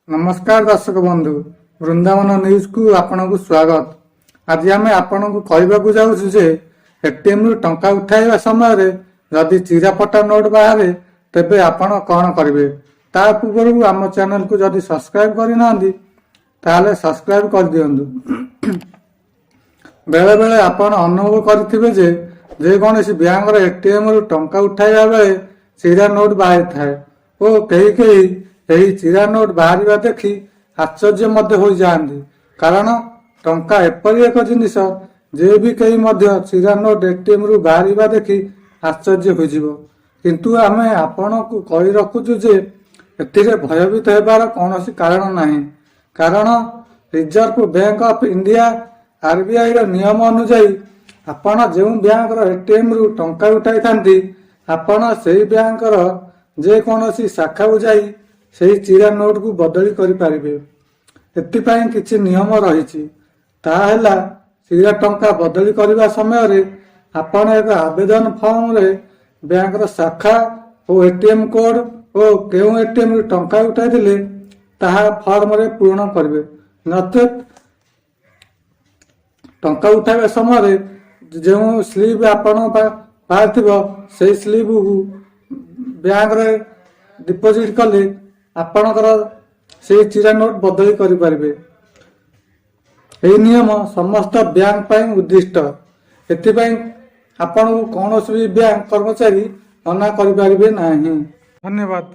नमस्कार दर्शक बंधु वृंदावन न्यूज को आपन को स्वागत। आज आम आपन को कहवाक जाऊँ जे एटीएम रु टंका उठाइबा समय जदि चिरापटा नोट बाहर तेबे आपण कौन करेंगे। ता पूर्व आम चैनल को जदि सब्सक्राइब करना ताले सब्सक्राइब कर दियंतु। बेले बेले आपण अनुभव करेंगे जे जेकोसी बैंक एटीएम रु टंका उठाइबा बेले चिरा नोट बाहर थाए और कई कई यही चिरा नोट बाहर देखी आश्चर्य मध्य हो जाती। कारण टंका एपरी एक जिनिस जे भी कई मध्य चिरा नोट एटीएम रु बाहर देखी आश्चर्य हो। किंतु आमे आपण को कही रखुचु जे एथिरे भयभीत हेबार कौनसी कारण नाही। कारण Reserve Bank of India RBI रो नियम अनुसार आपण जो बैंक रो एटीएम रु टंका उठाई थांती आपण सेही बैंक रो जे कोनोसी शाखा को जाई सेही चिरा नोट को बदली करि पारिबे। एथिपाई किछि नियम रहिछि। ताहेला चिरा टंका बदली करबा समय रे आपण एक आवेदन फॉर्म रे बैंक रो शाखा और एटीएम कोड और केउ एटीएम रु टंका उठाई दिले ताहा फॉर्म रे पूर्ण करबे। नचेत टंका उठाइबा समय रे जो स्लिप आपण बाहर थिबो से स्लिप बैंक रे डिपोजिट कले आपणकर से चिरा नोट बदली करि परिबे। एही नियम समस्त बैंक ପାଇଁ उद्दिष्ट। एथिପାଇଁ आपण कौन भी बैंक कर्मचारी मना करि परिबे नाही। धन्यवाद।